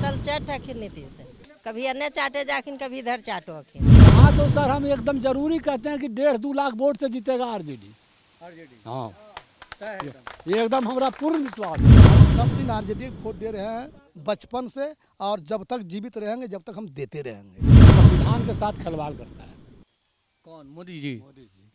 फसल चट हखिन नीतीश कभी अन्य चाटे जाखिन कभी इधर चाटो हखिन। हाँ तो सर हम एकदम जरूरी कहते हैं कि 1.5-2 लाख वोट से जीतेगा आरजेडी। हाँ ये एकदम हमारा पूर्ण विश्वास है। सब दिन आरजेडी वोट दे रहे हैं बचपन से, और जब तक जीवित रहेंगे जब तक हम देते रहेंगे। संविधान के साथ खिलवाड़ करता है कौन? मोदी जी।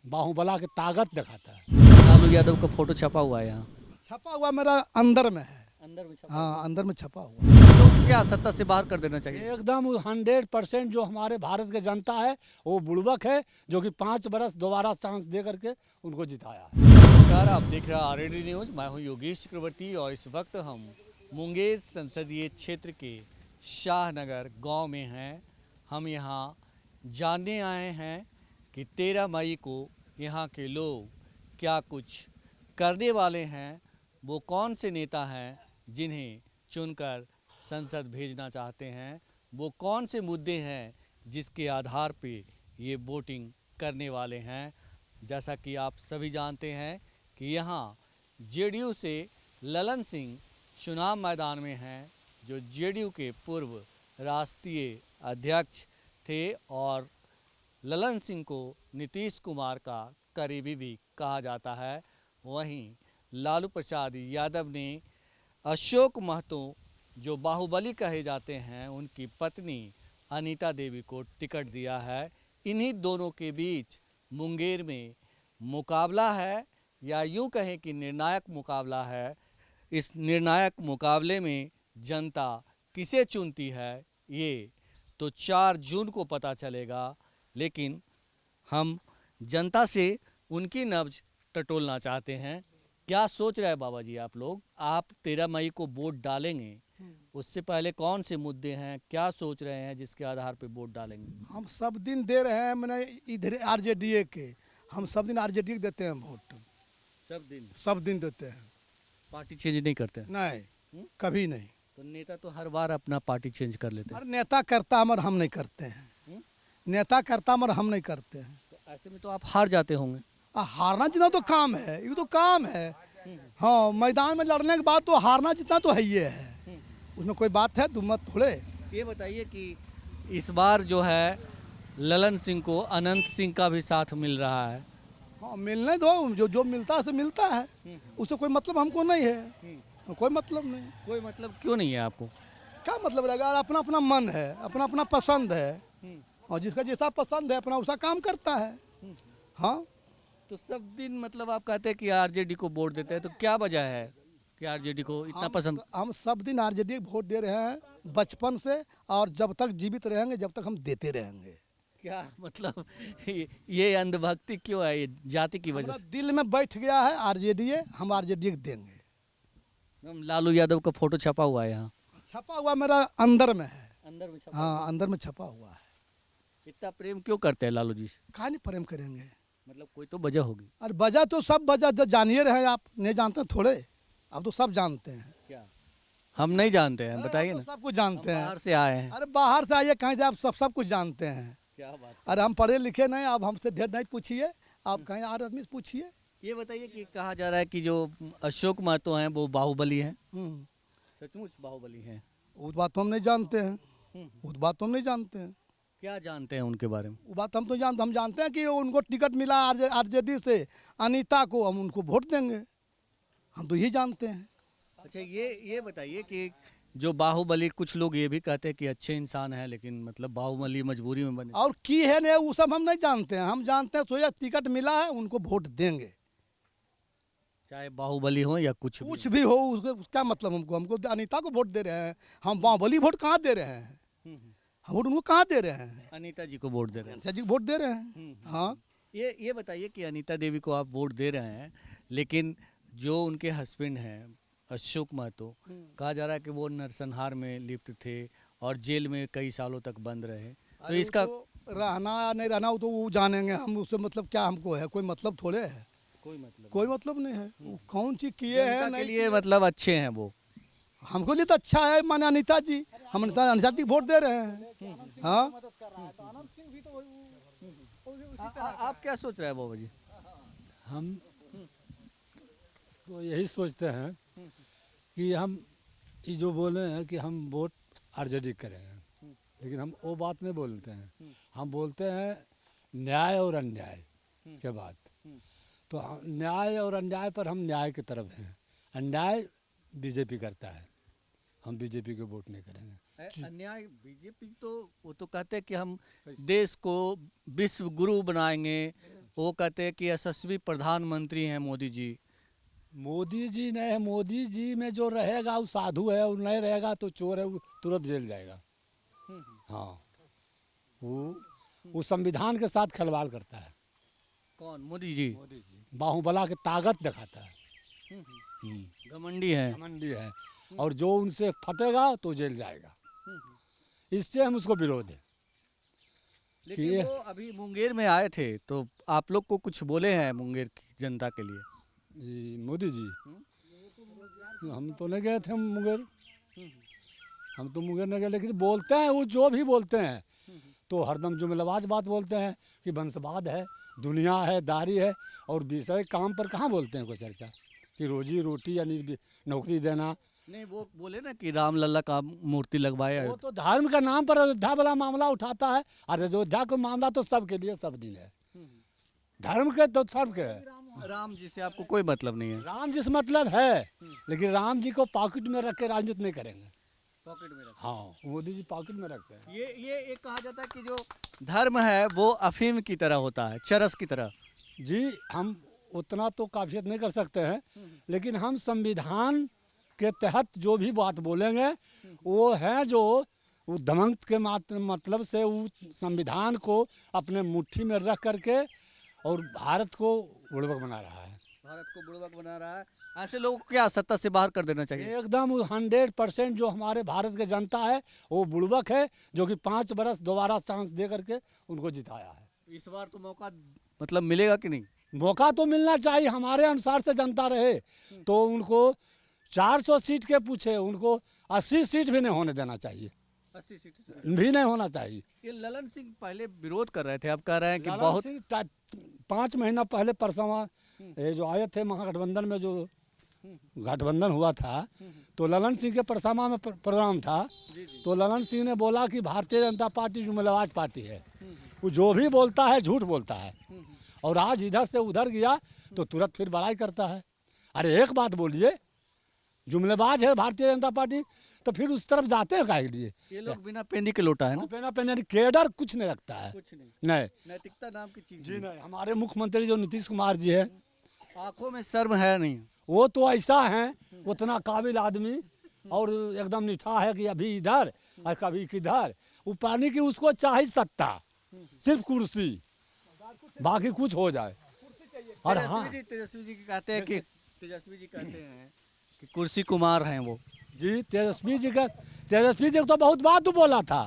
बाहुबला की ताकत दिखाता है। लालू यादव का फोटो छपा हुआ है यहाँ छपा हुआ मेरा अंदर में है। अंदर में छपा हाँ अंदर में छपा हुआ। तो क्या सत्ता से बाहर कर देना चाहिए? एकदम 100% जो हमारे भारत की जनता है वो बुड़बक है, जो कि 5 बरस दोबारा चांस दे करके उनको जिताया है। नमस्कार, आप देख रहे हैं आरएडी न्यूज़। मैं हूं योगेश चक्रवर्ती और इस वक्त हम मुंगेर संसदीय क्षेत्र के शाहनगर गांव में हैं। हम यहां जानने आए हैं कि 13 मई को यहां के लोग क्या कुछ करने वाले हैं, वो कौन से नेता हैं जिन्हें चुनकर संसद भेजना चाहते हैं, वो कौन से मुद्दे हैं जिसके आधार पे ये वोटिंग करने वाले हैं। जैसा कि आप सभी जानते हैं कि यहाँ जेडीयू से ललन सिंह चुनाव मैदान में हैं, जो जेडीयू के पूर्व राष्ट्रीय अध्यक्ष थे और ललन सिंह को नीतीश कुमार का करीबी भी कहा जाता है। वहीं लालू प्रसाद यादव ने अशोक महतो, जो बाहुबली कहे जाते हैं, उनकी पत्नी अनीता देवी को टिकट दिया है। इन्हीं दोनों के बीच मुंगेर में मुकाबला है, या यूं कहें कि निर्णायक मुकाबला है। इस निर्णायक मुकाबले में जनता किसे चुनती है ये तो 4 जून को पता चलेगा। लेकिन हम जनता से उनकी नब्ज टटोलना चाहते हैं। क्या सोच रहे हैं बाबा जी आप लोग? आप 13 मई को वोट डालेंगे, उससे पहले कौन से मुद्दे हैं, क्या सोच रहे हैं जिसके आधार पे वोट डालेंगे? हम सब दिन दे रहे हैं, मैंने इधर आरजेडी के, हम सब दिन आरजेडी देते हैं वोट। सब दिन देते हैं। पार्टी चेंज नहीं करते हैं? नहीं कभी नहीं। तो नेता तो हर बार अपना पार्टी चेंज कर लेते हैं। अरे नेता करता मगर हम नहीं करते हैं। नेता करता मगर हम नहीं करते हैं। तो ऐसे में तो आप हार जाते होंगे। हारना जितना तो काम है, ये तो काम है। हाँ मैदान में लड़ने के बाद तो हारना जितना तो है ही है, उसमें कोई बात है दुमत थोड़े। ये बताइए कि इस बार जो है ललन सिंह को अनंत सिंह का भी साथ मिल रहा है। हाँ मिलने दो, जो मिलता है सो मिलता है, उससे कोई मतलब हमको नहीं है। कोई मतलब नहीं। कोई मतलब क्यों नहीं है आपको? क्या मतलब रहेगा? अपना अपना मन है, अपना अपना पसंद है, और जिसका जैसा पसंद है अपना उसका काम करता है। हाँ तो सब दिन मतलब आप कहते हैं कि आरजेडी को वोट देते हैं, तो क्या वजह है कि आरजेडी को इतना पसंद? हम सब दिन आरजेडी वोट दे रहे हैं बचपन से, और जब तक जीवित रहेंगे जब तक हम देते रहेंगे। क्या मतलब ये अंधभक्ति क्यों है? ये जाति की वजह से? दिल में बैठ गया है आरजेडी, हम आरजेडी देंगे। लालू यादव का फोटो छपा हुआ है यहाँ छपा हुआ मेरा अंदर में है। अंदर में छपा? हाँ अंदर में छपा हुआ है। इतना प्रेम क्यों करते हैं लालू जी से? कहाँ नहीं प्रेम करेंगे? मतलब कोई तो वजह होगी। अरे वजह तो सब वजह तो जानिए रहे हैं, आप नहीं जानते थोड़े, अब तो सब जानते हैं। क्या हम नहीं जानते हैं? बताइए ना। सब कुछ जानते हैं। बाहर से आए हैं। अरे बाहर से आइए कहीं से, आप सब कुछ जानते हैं। क्या बात? अरे हम पढ़े लिखे नहीं, आप हमसे ढेर नहीं पूछिए, आप कहीं और आदमी से पूछिए। ये बताइए कि कहा जा रहा है कि जो अशोक महतो हैं वो बाहुबली हैं। सचमुच बाहुबली हैं? उस बात तो हम नहीं जानते हैं। उस बात तो हम नहीं जानते हैं। क्या जानते हैं उनके बारे में? वो बात हम तो जानते, हम जानते हैं कि उनको टिकट मिला आरजेडी से, अनीता को, हम उनको वोट देंगे। हम तो यही जानते हैं। अच्छा ये बताइए कि जो बाहुबली, कुछ लोग ये भी कहते हैं कि अच्छे इंसान हैं, लेकिन मतलब बाहुबली मजबूरी में बने। और की है नहीं वो सब हम नहीं जानते हैं। हम जानते हैं सोया टिकट मिला है उनको वोट देंगे, चाहे बाहुबली हो या कुछ भी हो। उसका मतलब हमको अनीता को वोट दे रहे हैं। हम बाहुबली वोट कहाँ दे रहे हैं? हम वोट उनको कहाँ दे रहे हैं? अनीता जी को वोट दे रहे हैं। अनीता जी को वोट दे रहे हैं। हाँ ये बताइए कि अनीता देवी को आप वोट दे रहे हैं, लेकिन जो उनके हस्बैंड हैं अशोक महतो, कहा जा रहा है कि वो नरसंहार में लिप्त थे और जेल में कई सालों तक बंद रहे। तो इसका रहना या नहीं रहना वो तो वो जानेंगे। हम उससे मतलब क्या हमको है? कोई मतलब थोड़े है। कोई मतलब नहीं है। वो कौन चीज किए हैं नहीं लिए मतलब अच्छे हैं वो। हमको लिए तो अच्छा है। माने अनीता जी, हम अनीता जी वोट दे रहे हैं। हाँ आप क्या सोच रहे हैं बाबा जी? हम तो यही सोचते हैं कि हम ये जो बोले हैं कि हम वोट आरजेडी करेंगे, लेकिन हम वो बात नहीं बोलते हैं। हम बोलते हैं न्याय और अन्याय के बात। तो न्याय और अन्याय पर हम न्याय की तरफ हैं। अन्याय बीजेपी करता है, हम बीजेपी को वोट नहीं करेंगे। अन्याय बीजेपी तो वो तो कहते हैं कि हम देश को विश्व गुरु बनाएंगे। वो कहते हैं कि यशस्वी प्रधानमंत्री हैं मोदी जी। मोदी जी नहीं है, मोदी जी में जो रहेगा वो साधु है, वो नहीं रहेगा तो चोर है, वो तुरंत जेल जाएगा। हाँ, वो संविधान के साथ खिलवाड़ करता है। कौन? मोदी जी। मोदी जी बाहुबला की ताकत दिखाता है, घमंडी है। घमंडी है, और जो उनसे फटेगा तो जेल जाएगा। इससे हम उसको विरोध है। लेकिन वो अभी मुंगेर में आए थे तो आप लोग को कुछ बोले हैं मुंगेर की जनता के लिए? मोदी जी हम तो नहीं गए थे मुंगेर, हम तो मुंगेर नहीं गए, लेकिन बोलते हैं वो जो भी बोलते हैं तो हरदम जुमलेबाज बात बोलते हैं कि वंशवाद है, दुनिया है, दारी है, और विषय काम पर कहाँ बोलते हैं कोई चर्चा कि रोजी रोटी यानी नौकरी देना। नहीं, वो बोले ना कि रामलला का मूर्ति लगवाया है। वो तो धर्म के नाम पर अयोध्या वाला मामला उठाता है, और अयोध्या का मामला तो सबके लिए सब दिन है, धर्म के तो सबके है। राम जी से आपको कोई मतलब नहीं है? राम जी से मतलब है, लेकिन राम जी को पॉकेट में रख के राजनीति नहीं करेंगे। पॉकेट में रखा। हाँ, मोदी जी पॉकेट में रखते हैं। ये कहा जाता है कि जो धर्म है वो अफीम की तरह होता है, चरस की तरह। जी हम उतना तो काफियत नहीं कर सकते हैं, लेकिन हम संविधान के तहत जो भी बात बोलेंगे वो है जो वो दमन के मतलब से वो संविधान को अपने मुट्ठी में रख करके और भारत को बुड़बक बना रहा है। भारत को बुड़बक बना रहा है। ऐसे लोगों को क्या सत्ता से बाहर कर देना चाहिए? एकदम 100% जो हमारे भारत की जनता है वो बुड़बक है, जो कि 5 बरस दोबारा चांस दे करके उनको जिताया है। इस बार तो मौका मतलब मिलेगा कि नहीं? मौका तो मिलना चाहिए, हमारे अनुसार से जनता रहे तो उनको 400 सीट के पूछे, उनको 80 सीट भी नहीं होने देना चाहिए, 80 सीट भी नहीं होना चाहिए। ये ललन सिंह पहले विरोध कर रहे थे, अब कह रहे हैं कि ललन बहुत सिंह 5 महीना पहले परसवा ये जो आए थे महागठबंधन में, जो गठबंधन हुआ था, तो ललन सिंह के परसवा में प्रोग्राम था, तो ललन सिंह ने बोला कि भारतीय जनता पार्टी जुमलेबाज पार्टी है, वो जो भी बोलता है झूठ बोलता है, और आज इधर से उधर गया तो तुरंत फिर बड़ाई करता है। अरे एक बात बोलिए, जुमलेबाज है भारतीय जनता पार्टी तो फिर उस तरफ जाते हैं काहे के लिए? ये लोग बिना पेंदी के लोटा है ना, पेना पेना केडर कुछ नहीं रखता है, कुछ नहीं, नहीं नैतिकता नाम की चीज जी नहीं। हमारे मुख्यमंत्री जो नीतीश कुमार जी है, आंखों में शर्म है नहीं। वो तो ऐसा है, उतना काबिल आदमी, और एकदम निठा है कि अभी इधर और कभी किधर। वो पानी की उसको चाहिए सत्ता, सिर्फ कुर्सी, बाकी कुछ हो जाए। और हाँ तेजस्वी जी कहते हैं कि कुर्सी कुमार हैं वो। जी, तेजस्वी जी को तो बहुत बात बोला था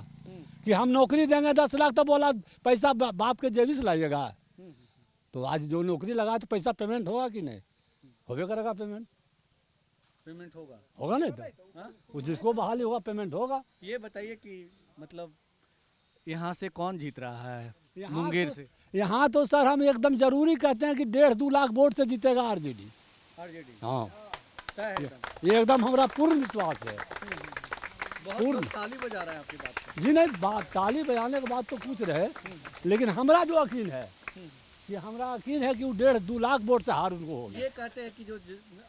कि हम नौकरी देंगे 10 लाख, तो बोला पैसा बाप के जेबी से लाइएगा। तो आज जो नौकरी लगा तो पैसा पेमेंट होगा कि नहीं? होबे करेगा, पेमेंट होगा नहीं तो वो जिसको बहाली होगा पेमेंट होगा। ये बताइए कि मतलब यहाँ से कौन जीत रहा है यहाँ मुंगेर तो, से? यहाँ तो सर हम एकदम जरूरी कहते हैं कि 1.5-2 लाख वोट से जीतेगा आरजेडी। हाँ, ये एकदम हमारा पूर्ण विश्वास है। बहुत ताली बजा रहे हैं आपकी बात पर। जी नहीं, ताली बजाने के बाद तो पूछ रहे, लेकिन हमारा जो यकीन है कि वो 1.5-2 लाख वोट से हार उनको होगी। ये कहते हैं कि जो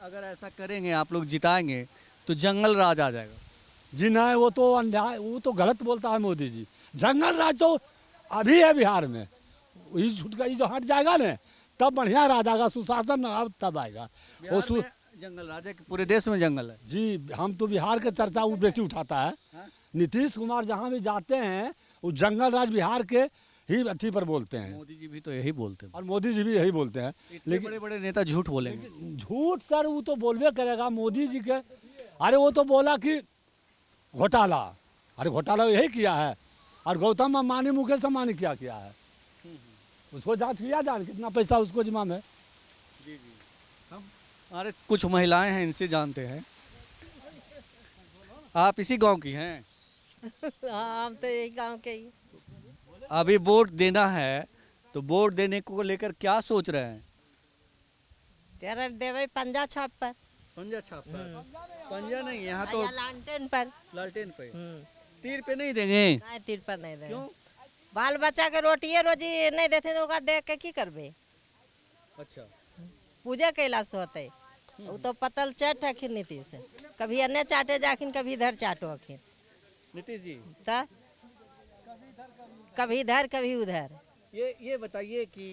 अगर ऐसा करेंगे आप लोग जिताएंगे तो जंगल राज आ जाएगा। जी नहीं, वो तो अन्याय, वो तो गलत बोलता है मोदी जी। जंगल राज तो अभी है बिहार में, वही छुटका जो हट जाएगा ना तब बढ़िया राज आएगा, सुशासन अब तब आएगा। वो जंगल राज है कि पूरे देश में जंगल है? जी हम तो बिहार का चर्चा वो बेसी उठाता है। नीतीश कुमार जहाँ भी जाते हैं वो जंगल राज बिहार के ही अथी पर बोलते हैं। मोदी जी भी तो यही बोलते हैं, और मोदी जी भी यही बोलते हैं, लेकिन बड़े बड़े नेता झूठ बोलेंगे। झूठ सर वो तो बोलबे करेगा मोदी जी के। अरे वो तो बोला कि घोटाला, अरे घोटाला यही किया है, और गौतम अंबानी मुकेश अंबानी क्या किया है, उसको जांच किया जाए कितना पैसा उसको जिम्मा में। जी जी, हम हमारे कुछ महिलाएं हैं, इनसे जानते हैं। आप इसी गांव की हैं? हाँ, हम तो यही गांव के ही। अभी वोट देना है तो वोट देने को लेकर क्या सोच रहे हैं? तेरा देवे पंजा छाप पर, पंजा छाप पर? पंजा नहीं, यहाँ तो या लालटेन पर। लालटेन पे। तीर पे नहीं देंगे? नहीं तीर पर नहीं क्यों? दे बाल बच्चा के रोटिए रोजी नहीं देते तो ओकरा देख के की करबे अच्छा, पूजा कैला से होते वो तो पतल चट हखिन नीतीश कभी अन्य चाटे जाखिन कभी इधर चाटो हखिन नीतीश जी तो कभी इधर कभी उधर ये बताइए कि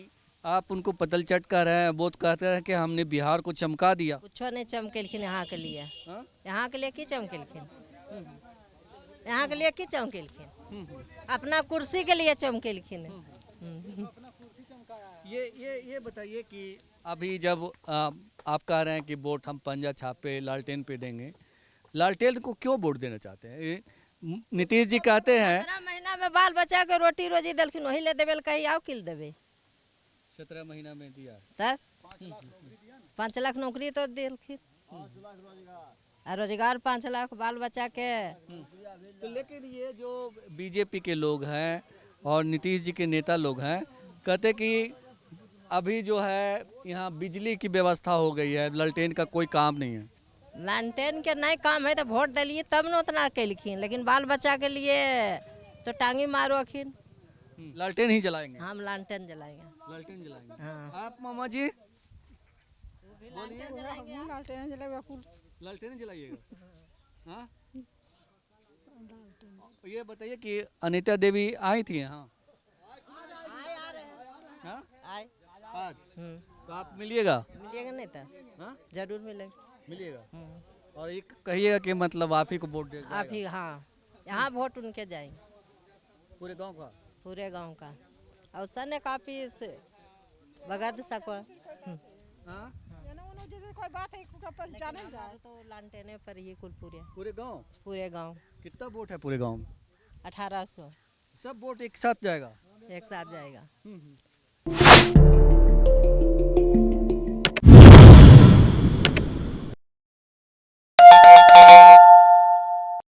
आप उनको पतल चट कर रहे हैं, वो तो कहते हैं कि हमने बिहार को चमका दिया। कुछो नहीं चमकेलखिन यहाँ के लिए हाँ? यहाँ के लिए की चमकेलखिन यहाँ के लिए की चमकेलखिन अपना कुर्सी के लिए चमकेलखिन ये बताइए कि अभी जब आप कह रहे हैं कि वोट हम पंजा छापे लालटेन पे देंगे, लालटेन को क्यों वोट देना चाहते हैं? नीतीश जी कहते हैं 17 महीना में बाल बच्चा के रोटी रोजी दलखिन वही ले देवे कही आओ किल देवे 17 महीना में दिया। तब 5 लाख नौकरी तो दिलखिन और रोजगार 5 लाख बाल बच्चा के तो लेकिन ये जो बीजेपी के लोग हैं और नीतीश जी के नेता लोग हैं कहते कि अभी जो है यहाँ बिजली की व्यवस्था हो गई है, लालटेन का कोई काम नहीं है। लालटेन के नहीं काम है तो वोट दिलिए तब न उतना कैलखिन लेकिन बाल बच्चा के लिए तो टांगी मारो अखिन लालटेन ही जलाएंगे। हम लालटेन जलाएंगे लालटेन जलाएंगे। हाँ आप मामा जी लालटेन लालटेन जलाइएगा? हाँ, ये बताइए कि अनीता देवी आई थी यहाँ? हाँ? आए आज तो आप मिलिएगा? मिलिएगा नहीं तो हाँ? जरूर मिलेंगे मिलिएगा और एक कहिएगा कि मतलब आप ही को वोट दे आप ही हाँ यहाँ वोट उनके जाएंगे पूरे गांव का। पूरे गांव का और सने काफी से बगद सको हाँ? जैसे कोई बात है जाने जाए तो लालटेने पर ही कुल पूरे गांव पूरे गांव कितना वोट है पूरे गांव में? 1800 सब वोट एक साथ जाएगा? एक साथ जाएगा